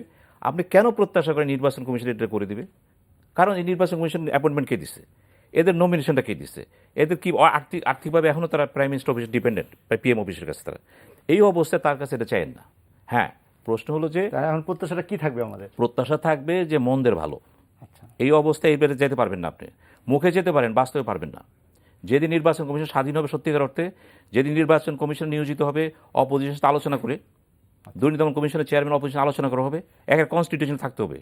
আপনি কেন প্রত্যাশা করেন নির্বাচন কমিশন এটা করে দিবে? কারণ এই নির্বাচন কমিশন অ্যাপয়েন্টমেন্ট কে দিচ্ছে, এদের নমিনেশনটা কে দিচ্ছে, এদের কি আর্থিকভাবে এখনও তারা prime minister office dependent, PM অফিসের কাছে তারা, এই অবস্থায় তার কাছে এটা চাইেন না। হ্যাঁ, প্রশ্ন হলো যে এখন প্রত্যাশাটা কি থাকবে? আমাদের প্রত্যাশা থাকবে যে মনদের ভালো। এই অবস্থায় এইবারে যেতে পারবেন না, আপনি মুখে যেতে পারেন, বাস্তবে পারবেন না। যেদিন নির্বাচন কমিশন স্বাধীন হবে সত্যিকার অর্থে, যেদিন নির্বাচন কমিশন নিয়োজিত হবে অপোজিশন সাথে আলোচনা করে, দুর্নীতি দমন কমিশনের চেয়ারম্যান অপোজিশন আলোচনা করা হবে, একটা কনস্টিটিউশন থাকতে হবে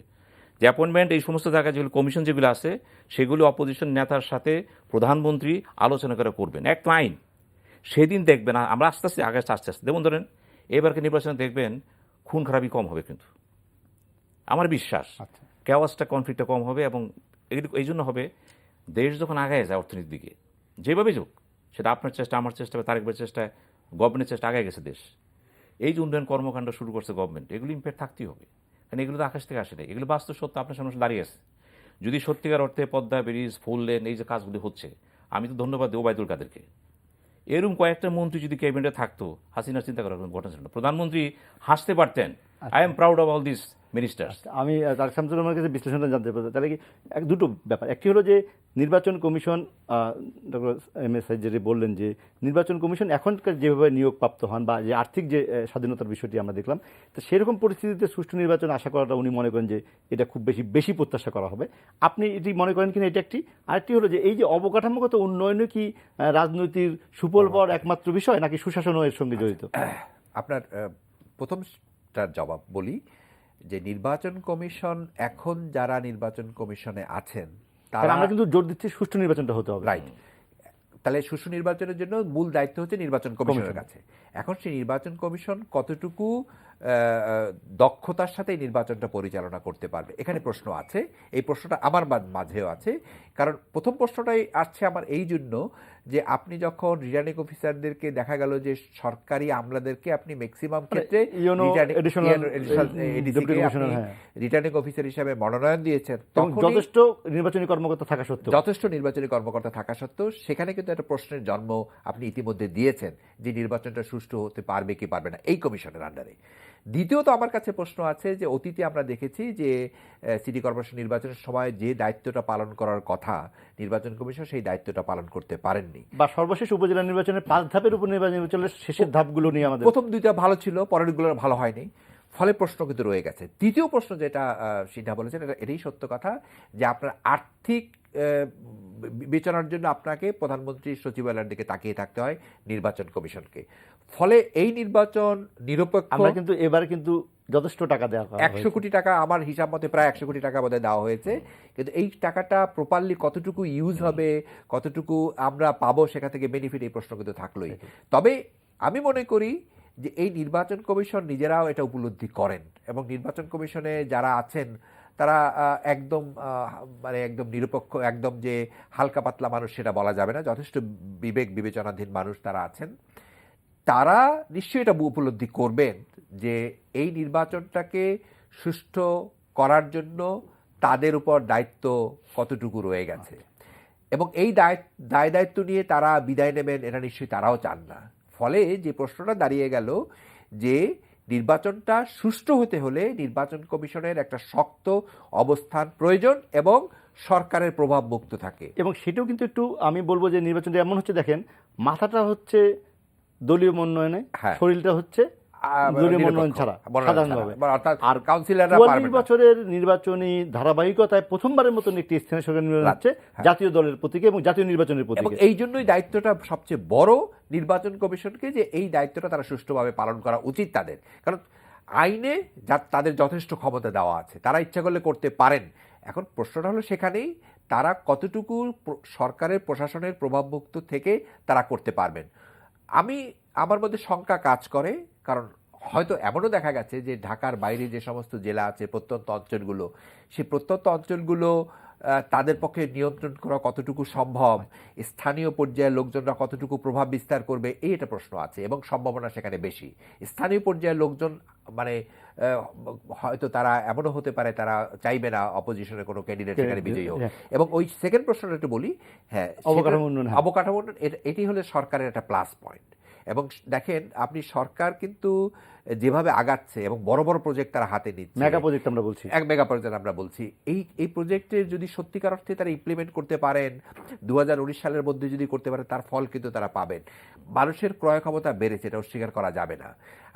যে অ্যাপয়েন্টমেন্ট এই সমস্ত জায়গায় যেগুলো কমিশন যেগুলো আছে সেগুলো অপোজিশন নেতার সাথে প্রধানমন্ত্রী আলোচনা করে করবেন, এক লাইন। সেদিন দেখবেন আমরা আস্তে আস্তে আস্তে যেমন ধরেন এবারকে নির্বাচনে দেখবেন খুন খারাপই কম হবে, কিন্তু আমার বিশ্বাস কেওয়াসটা, কনফ্লিক্টটা কম হবে। এবং এই জন্য হবে, দেশ যখন আগায় যায় অর্থনীতির দিকে যেভাবে যোগ, সেটা আপনার চেষ্টা, আমার চেষ্টা, বা তারেক ভাইয়ের চেষ্টায়, গভর্নমেন্টের চেষ্টা আগে গেছে দেশ। এই যে উন্নয়ন কর্মকাণ্ড শুরু করছে গভর্নমেন্ট, এগুলো ইম্প্যাক্ট থাকতেই হবে, কারণ এগুলো তো আকাশ থেকে আসে না, এগুলো বাস্তব সত্য আপনার সামনে দাঁড়িয়ে আছে। যদি সত্যিকার অর্থে পদ্মা ব্রিজ, ফুল লেন, এই যে কাজগুলি হচ্ছে, আমি তো ধন্যবাদ দিই ওবায়দুল কাদেরকে। এরকম কয়েকটা মন্ত্রী যদি ক্যাবিনেটে থাকতো, হাসিনার চিন্তা করার কোনো ঘটনা ছিল না। প্রধানমন্ত্রী হাসতে পারতেন, I am proud of all this ministers. আমি তারেক শামসুর রহমানের কাছে বিশ্লেষণটা জানতে পারতাম। তাহলে কি দুটো ব্যাপার, একটি হলো যে নির্বাচন commission, doctor M S Saidi বললেন যে নির্বাচন কমিশন এখনকার যেভাবে নিয়োগপ্রাপ্ত হন বা যে আর্থিক যে স্বাধীনতার বিষয়টি আমরা দেখলাম, তো সেরকম পরিস্থিতিতে সুষ্ঠু নির্বাচন আশা করাটা উনি মনে করেন যে এটা খুব বেশি প্রত্যাশা করা হবে। আপনি এটি মনে করেন কিনা? এটা একটি। আরেকটি হলো যে এই যে অবকাঠামোগত উন্নয়নে কি রাজনীতির সুফল পাওয়ার একমাত্র বিষয়, নাকি সুশাসনও এর সঙ্গে জড়িত? আপনার প্রথমটার জবাব বলি যে নির্বাচন কমিশন, এখন যারা নির্বাচন কমিশনে আছেন কারণ তারা, আমরা কিন্তু জোর দিচ্ছি সুষ্ঠু নির্বাচনটা হতে হবে। রাইট, তাহলে সুষ্ঠু নির্বাচনের জন্য মূল দায়িত্ব হচ্ছে নির্বাচন কমিশনের কাছে। এখন সেই নির্বাচন কমিশন কতটুকু দক্ষতার সাথে এই নির্বাচনটা পরিচালনা করতে পারবে, এখানে প্রশ্ন আছে। এই প্রশ্নটা আমার মাঝেও আছে, কারণ প্রথম প্রশ্নটাই আসছে আমার এই জন্য যে আপনি যখন রিটার্নিং অফিসারদেরকে দেখা গেল যে সরকারি আমলাদেরকে আপনি ম্যাক্সিমাম ক্ষেত্রে রিটার্নিং অফিসার হিসাবে মনোনয়ন দিয়েছেন, যথেষ্ট নির্বাচনী কর্মকর্তা থাকা সত্ত্বেও, যথেষ্ট নির্বাচনী কর্মকর্তা থাকা সত্ত্বেও সেখানে কিন্তু একটা প্রশ্নের জন্ম আপনি ইতিমধ্যে দিয়েছেন যে নির্বাচনটা সুষ্ঠু হতে পারবে কি পারবে না এই কমিশনের আন্ডারে। দ্বিতীয়ত আমার কাছে প্রশ্ন আছে যে অতীতে আমরা দেখেছি যে সিটি কর্পোরেশন নির্বাচনের সময় যে দায়িত্বটা পালন করার কথা নির্বাচন কমিশন সেই দায়িত্বটা পালন করতে পারেননি, বা সর্বশেষ উপজেলা নির্বাচনের 5 ধাপের উপর নির্বাচনের শেষের ধাপগুলো নিয়ে আমাদের প্রথম 2টা ভালো ছিল, পরেরগুলো ভালো হয়নি, ফলে প্রশ্ন কিন্তু রয়ে গেছে। তৃতীয় প্রশ্ন যেটা সিনহা বলেছেন, এটাই সত্য কথা যে আপনার আর্থিক বিবেচনার জন্য আপনাকে প্রধানমন্ত্রীর সচিবালয়ের দিকে তাকিয়ে থাকতে হয় নির্বাচন কমিশনকে। ফলে এই নির্বাচন নিরপেক্ষ। আমরা কিন্তু এবার কিন্তু যথেষ্ট টাকা দেওয়া 100 কোটি টাকা, আমার হিসাব মতে প্রায় 100 কোটি টাকা বোধহয় দেওয়া হয়েছে, কিন্তু এই টাকাটা প্রপারলি কতটুকু ইউজ হবে, কতটুকু আমরা পাবো সেখান থেকে বেনিফিট, এই প্রশ্ন কিন্তু থাকলোই। তবে আমি মনে করি যে এই নির্বাচন কমিশন নিজেরাও এটা উপলব্ধি করেন, এবং নির্বাচন কমিশনে যারা আছেন তারা একদম মানে একদম নিরপেক্ষ, একদম যে হালকা পাতলা মানুষ সেটা বলা যাবে না, যথেষ্ট বিবেক বিবেচনাধীন মানুষ তারা আছেন। তারা নিশ্চয়ই এটা উপলব্ধি করবেন যে এই নির্বাচনটাকে সুষ্ঠু করার জন্য তাদের উপর দায়িত্ব কতটুকু রয়ে গেছে, এবং এই দায় দায়িত্ব নিয়ে তারা বিদায় নেবেন এটা নিশ্চয়ই তারাও চান না। ফলে যে প্রশ্নটা দাঁড়িয়ে গেল যে নির্বাচনটা সুষ্ঠু হতে হলে নির্বাচন কমিশনের একটা শক্ত অবস্থান প্রয়োজন এবং সরকারের প্রভাব মুক্ত থাকে। এবং সেটাও কিন্তু একটু আমি বলবো যে নির্বাচনটা এমন হচ্ছে, দেখেন মাথাটা হচ্ছে দলীয় মনোনয়নে, শরীরটা হচ্ছে দলীয় মনোনয়ন ছাড়া সাধারণভাবে। আর কাউন্সিলররা ৪৪ বছরের নির্বাচনী ধারাবাহিকতায় প্রথমবারের মতন একটি স্থানীয় সরকার নির্বাচন হচ্ছে জাতীয় দলের প্রতীকে এবং জাতীয় নির্বাচনের প্রতীকে। এই জন্যই দায়িত্বটা সবচেয়ে বড় নির্বাচন কমিশনকে, যে এই দায়িত্বটা তারা সুষ্ঠুভাবে পালন করা উচিত তাদের, কারণ আইনে তাদের যথেষ্ট ক্ষমতা দেওয়া আছে, তারা ইচ্ছা করলে করতে পারেন। এখন প্রশ্নটা হলো সেখানেই তারা কতটুকু সরকারের প্রশাসনের প্রভাবমুক্ত থেকে তারা করতে পারবেন। আমার মধ্যে শঙ্কা কাজ করে, কারণ হয়তো এমনও দেখা গেছে যে ঢাকার বাইরে যে সমস্ত জেলা আছে, প্রত্যন্ত অঞ্চলগুলো, সেই প্রত্যন্ত অঞ্চলগুলো তাদের পক্ষে নিয়ন্ত্রণ করা কতটুকু সম্ভব, স্থানীয় পর্যায়ের লোকজনরা কতটুকু প্রভাব বিস্তার করবে, এই একটা প্রশ্ন আছে, এবং সম্ভাবনা সেখানে বেশি। স্থানীয় পর্যায়ের লোকজন মানে হয়তো তারা এমনও হতে পারে তারা চাইবে না অপোজিশনের কোনো ক্যান্ডিডেট সেখানে বিজয়ী হোক। এবং ওই সেকেন্ড প্রশ্নটা একটু বলি, হ্যাঁ, অবকাঠামো উন্নয়ন, এটি হলে সরকারের একটা প্লাস পয়েন্ট। এবং দেখেন আপনি সরকার কিন্তু যেভাবে আগাচ্ছে এবং বড় বড় প্রজেক্ট তারা হাতে নিচ্ছে, মেগা প্রজেক্ট আমরা বলছি, মেগা প্রজেক্ট আমরা বলছি, এই প্রজেক্টের যদি সত্যিকার অর্থে তারা ইমপ্লিমেন্ট করতে পারেন 2019 সালের মধ্যে যদি করতে পারেন, তার ফল কিন্তু তারা পাবেন। মানুষের ক্রয় ক্ষমতা বেড়েছে, এটা অস্বীকার করা যাবে না।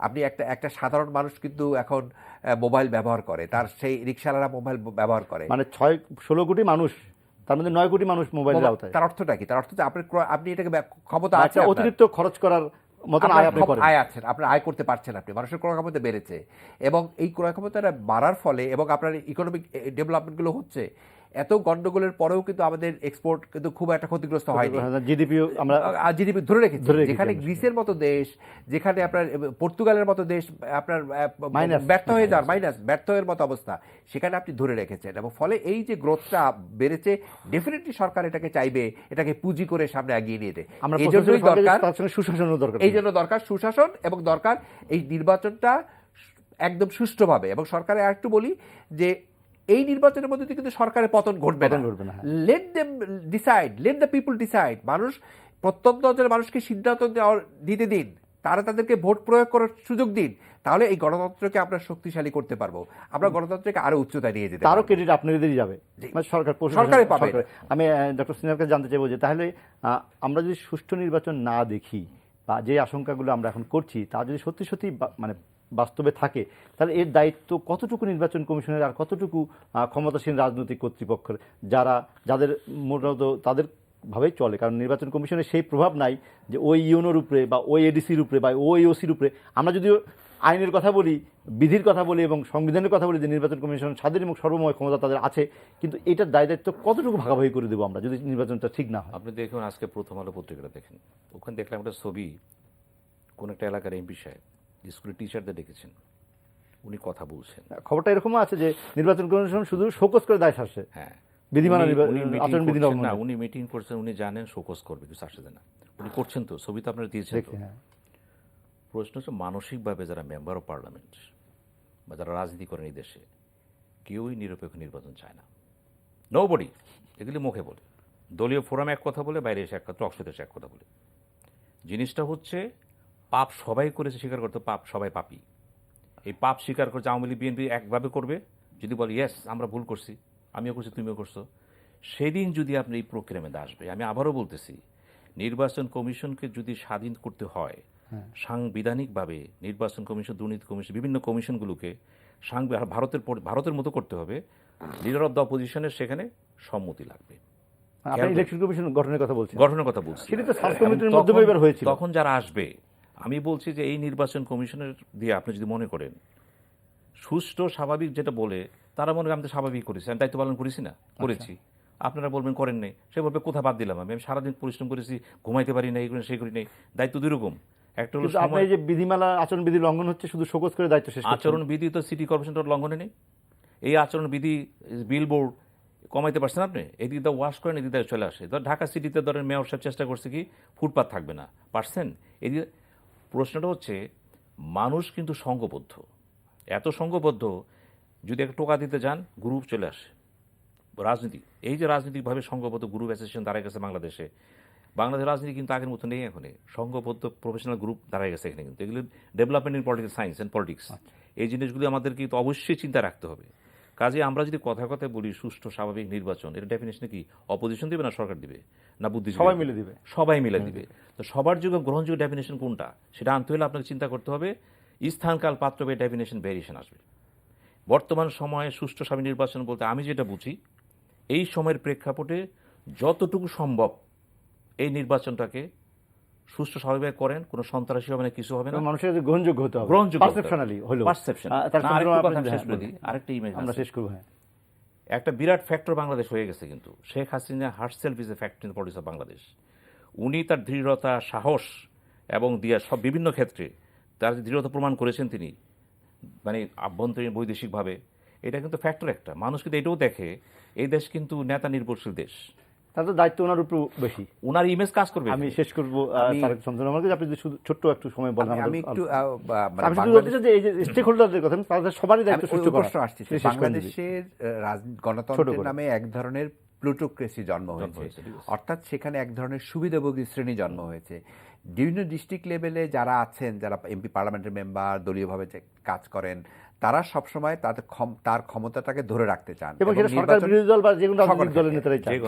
আপনি একটা সাধারণ মানুষ কিন্তু এখন মোবাইল ব্যবহার করে, তার সেই রিকশাওয়ালারা মোবাইল ব্যবহার করে, মানে 16 কোটি মানুষ, তার মধ্যে 9 কোটি মানুষ মোবাইলের আওতায়। তার অর্থটা কি? তার অর্থ যে আপনি এটাকে ক্ষমতা আছে, অতিরিক্ত খরচ করার মতন আয় আছেন, আপনার আয় করতে পারছেন, আপনি মানুষের ক্রয় ক্ষমতা বেড়েছে, এবং এই ক্রয় ক্ষমতাটা বাড়ার ফলে এবং আপনার ইকোনমিক ডেভেলপমেন্টগুলো হচ্ছে, এত গন্ডগোলের পরেও কিন্তু আমাদের এক্সপোর্ট কিন্তু খুব একটা ক্ষতিগ্রস্ত হয়নি। জিডিপিও আমরা জিডিপি ধরে রেখেছি, ধরে রেখেছি যেখানে আমরা। গ্রিসের মতো দেশ, যেখানে আপনার পর্তুগালের মতো দেশ আপনার Minus। ব্যর্থ হয়ে যাওয়ার ব্যর্থ এর মতো অবস্থা, সেখানে আপনি ধরে রেখেছেন এবং ফলে এই যে গ্রোথটা বেড়েছে, ডেফিনেটলি সরকার এটাকে চাইবে এটাকে পুঁজি করে সামনে এগিয়ে নিয়ে যেতে। আমরা এই জন্যই দরকার, তার সঙ্গে সুশাসনও দরকার। এই জন্য দরকার সুশাসন এবং দরকার এই নির্বাচনটা একদম সুষ্ঠুভাবে। এবং সরকারে আরেকটু বলি যে এই নির্বাচনের মধ্যে দিয়ে কিন্তু সরকারের পতন ঘটবে পতন ঘটবে না, হ্যাঁ। Let them decide, let the people decide. মানুষ, প্রত্যন্ত অঞ্চলের মানুষকে সিদ্ধান্ত দিতে দিন, তারা তাদেরকে ভোট প্রয়োগ করার সুযোগ দিন, তাহলে এই গণতন্ত্রকে আমরা শক্তিশালী করতে পারবো, আমরা গণতন্ত্রকে আরো উচ্চতায় নিয়ে যেতে তারও পারবো। ক্রেডিট আপনাদেরই যাবে, মানে সরকার সরকারে পাবে। আমি ডক্টর সিনহার কাছে জানতে চাইবো যে তাহলে আমরা যদি সুষ্ঠু নির্বাচন না দেখি বা যে আশঙ্কাগুলো আমরা এখন করছি তা যদি সত্যি সত্যি মানে বাস্তবে থাকে, তাহলে এর দায়িত্ব কতটুকু নির্বাচন কমিশনের আর কতটুকু ক্ষমতাসীন রাজনৈতিক কর্তৃপক্ষের, যাদের মূলত তাদের ভাবেই চলে। কারণ নির্বাচন কমিশনের সেই প্রভাব নাই যে ওই ইউনোর উপরে বা ওই এডিসির উপরে বা ওই ওসির উপরে। আমরা যদিও আইনের কথা বলি, বিধির কথা বলি এবং সংবিধানের কথা বলি যে নির্বাচন কমিশন স্বাধীন এবং সর্বময় ক্ষমতা তাদের আছে, কিন্তু এটার দায় দায়িত্ব কতটুকু ভাগাভাগি করে দেবো আমরা যদি নির্বাচনটা ঠিক না হয়? আপনি দেখুন আজকে প্রথম আলো পত্রিকাটা দেখেন, ওখানে দেখলাম একটা ছবি, কোন একটা এলাকার এমপি সাহেব স্কুলের টিচারদের ডেকেছেন, উনি কথা বলছেন। খবরটা এরকমও আছে যে নির্বাচন কমিশন শুধু শোকজ করে দায় সারছে, হ্যাঁ, বিধিমালা উনি meeting আচরণ বিধি করছেন না, লঙ্ঘন। উনি মিটিং করছেন, উনি জানেন শোকজ করবে, কিছু আসছে না, উনি করছেন তো, ছবি তো আপনারা দিয়েছেন তো। দেখছি, হ্যাঁ। প্রশ্ন হচ্ছে মানসিকভাবে যারা মেম্বার অফ পার্লামেন্ট বা যারা রাজনীতি করেন এই দেশে, কেউই নিরপেক্ষ নির্বাচন চায় না, নোবডি। এগুলি মুখে বলে, দলীয় ফোরামে এক কথা বলে, বাইরে এসে এক কথা, টকশোতে এসে এক কথা বলে। জিনিসটা হচ্ছে পাপ সবাই করেছে, স্বীকার করতে, পাপ সবাই পাপী। এই পাপ স্বীকার করছে আওয়ামী লীগ বিএনপি একভাবে করবে, যদি বলে ইয়েস আমরা ভুল করছি, আমিও করছি তুমিও করছো, সেদিন যদি আপনি এই প্রক্রিয়ার মধ্যে আসবে। আমি আবারও বলতেছি, নির্বাচন কমিশনকে যদি স্বাধীন করতে হয়, সাংবিধানিকভাবে নির্বাচন কমিশন, দুর্নীতি কমিশন, বিভিন্ন কমিশনগুলোকে ভারতের মতো করতে হবে। লিডার অফ দ্য অপোজিশনের সেখানে সম্মতি লাগবে। আপনি ইলেকশন কমিশন গঠনের কথা বলছেন, গঠনের কথা বলছি, সেটা তো সাব কমিটির মাধ্যমে এবার হয়েছিল। তখন যারা আসবে, আমি বলছি যে এই নির্বাচন কমিশনের দিয়ে আপনি যদি মনে করেন সুষ্ঠু স্বাভাবিক, যেটা বলে তারা মনে করেন আমি তো স্বাভাবিক করেছি, আমি দায়িত্ব পালন করেছি না, করেছি, আপনারা বলবেন করেন নাই, সে বলবে কোথায় বাদ দিলাম, আমি সারাদিন পরিশ্রম করেছি, ঘুমাইতে পারি না, এই করি সেই করি নাই। দায়িত্ব দুই রকম, একটা হলো আপনি এই যে বিধিমালা আচরণ বিধি লঙ্ঘন হচ্ছে, শুধু শোকজ করে দায়িত্ব শেষ করছেন। আচরণ বিধি তো সিটি কর্পোরেশনের লঙ্ঘনে নেই। এই আচরণ বিধি বিলবোর্ড কমাইতে পারছেন আপনি, এদিক দিয়ে ওয়াশ করেন, এদিক দিয়ে চলে আসে। ধর ঢাকা সিটিতে ধরেন মেয়র সাহেব চেষ্টা করছে কি ফুটপাত থাকবে না, পারছেন। এদিকে প্রশ্নটা হচ্ছে মানুষ কিন্তু সংঘবদ্ধ, এত সংঘবদ্ধ, যদি একটা টোকা দিতে যান গ্রুপ চলে আসে। রাজনীতি, এই যে রাজনৈতিকভাবে সংঘবদ্ধ গ্রুপ অ্যাসোসিয়েশন দাঁড়ায় গেছে বাংলাদেশে, বাংলাদেশের রাজনীতি কিন্তু আগের মতো নেই, এখন সংঘবদ্ধ প্রফেশনাল গ্রুপ দাঁড়ায় গেছে এখানে। কিন্তু এগুলো development in political science and politics, এই জিনিসগুলি আমাদেরকে কিন্তু অবশ্যই চিন্তা রাখতে হবে। কাজে আমরা যদি কথায় কথায় বলি সুষ্ঠু স্বাভাবিক নির্বাচন, এর ডেফিনেশন কি অপোজিশন দিবে না সরকার দিবে না বুদ্ধিজীবী? সবাই মিলে দিবে, সবাই মিলে দিবে। তো সবার যুগে গ্রহণযোগ্য ডেফিনেশন কোনটা, সেটা আনতে হলে আপনাকে চিন্তা করতে হবে। স্থানকাল পাত্র বা ডেফিনেশন ভেরিয়েশন আসবে। বর্তমান সময়ে সুষ্ঠু স্বাভাবিক নির্বাচন বলতে আমি যেটা বুঝি, এই সময়ের প্রেক্ষাপটে যতটুকু সম্ভব এই নির্বাচনটাকে সুষ্ঠু স্বাভাবিক করেন, কোনো সন্ত্রাসী হবে না, কিছু হবে না, মানুষের কাছে গ্রহণযোগ্য হতে হবে, গ্রহণযোগ্য পারসেপশনালি হলো পারসেপশন। আরেকটা ইমেজ আমরা শেষ করব। হ্যাঁ, একটা বিরাট ফ্যাক্টর বাংলাদেশ হয়ে গেছে কিন্তু, Sheikh Hasina herself is a factor in the politics of Bangladesh. উনি তার দৃঢ়তা, সাহস এবং দিয়া সব বিভিন্ন ক্ষেত্রে তার যে দৃঢ়তা প্রমাণ করেছেন তিনি, মানে আভ্যন্তরীণ বৈদেশিকভাবে, এটা কিন্তু ফ্যাক্টর একটা। মানুষ কিন্তু এটাও দেখে এই দেশ কিন্তু নেতা নির্ভরশীল দেশ, তার দায়িত্ব ওনার উপর বেশি, ওনার ইমেজ কাজ করবে। আমি শেষ করবো তারেক শামসুর রহমানকে, আপনি যদি শুধু ছোট্ট একটু সময় বলেন। আমি একটু আমি শুধু বলতে চাই যে এই যে স্টেক হোল্ডারদের কথা, তাদের সবারই দায়িত্ব সুষ্ঠু করা। প্রশ্ন আসছে, বাংলাদেশের গণতন্ত্রের নামে এক ধরনের প্লুটোক্রেসি জন্ম হয়েছে, অর্থাৎ সেখানে এক ধরনের সুবিধাভোগী শ্রেণী জন্ম হয়েছে। বিভিন্ন ডিস্ট্রিক্ট লেভেলে যারা আছেন, যারা এমপি, পার্লামেন্টের মেম্বার, দলীয়ভাবে যে কাজ করেন, তারা সবসময় তার ক্ষমতাটাকে ধরে রাখতে চান এবং সেটা সরকার বিরোধী দল বা যে কোনো রাজনৈতিক দলের নেতারাই চায়,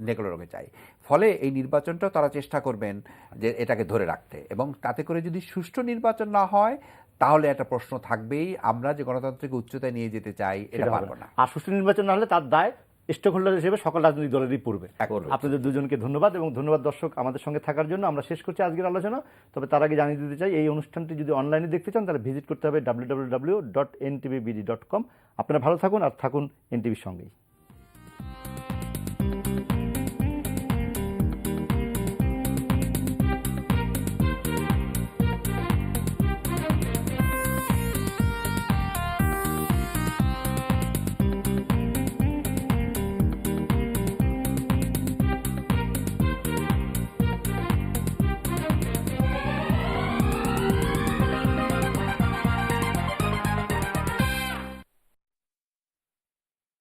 যেগুলো রোগে চাই। ফলে এই নির্বাচনটাও তারা চেষ্টা করবেন যে এটাকে ধরে রাখতে, এবং তাতে করে যদি সুষ্ঠু নির্বাচন না হয় তাহলে একটা প্রশ্ন থাকবেই, আমরা যে গণতন্ত্রকে উচ্চতায় নিয়ে যেতে চাই এটা পারবো না। আর সুষ্ঠু নির্বাচন না হলে তার দায় স্টেক হোল্ডার হিসেবে সকল রাজনৈতিক দলেরই পড়বে। আপনাদের দুজনকে ধন্যবাদ, এবং ধন্যবাদ দর্শক আমাদের সঙ্গে থাকার জন্য। আমরা শেষ করছি আজকের আলোচনা। তবে তার আগে জানিয়ে দিতে চাই, এই অনুষ্ঠানটি যদি অনলাইনে দেখতে চান তাহলে ভিজিট করতে হবে www.ntvbd.com। আপনারা ভালো থাকুন আর থাকুন এনটিভির সঙ্গেই।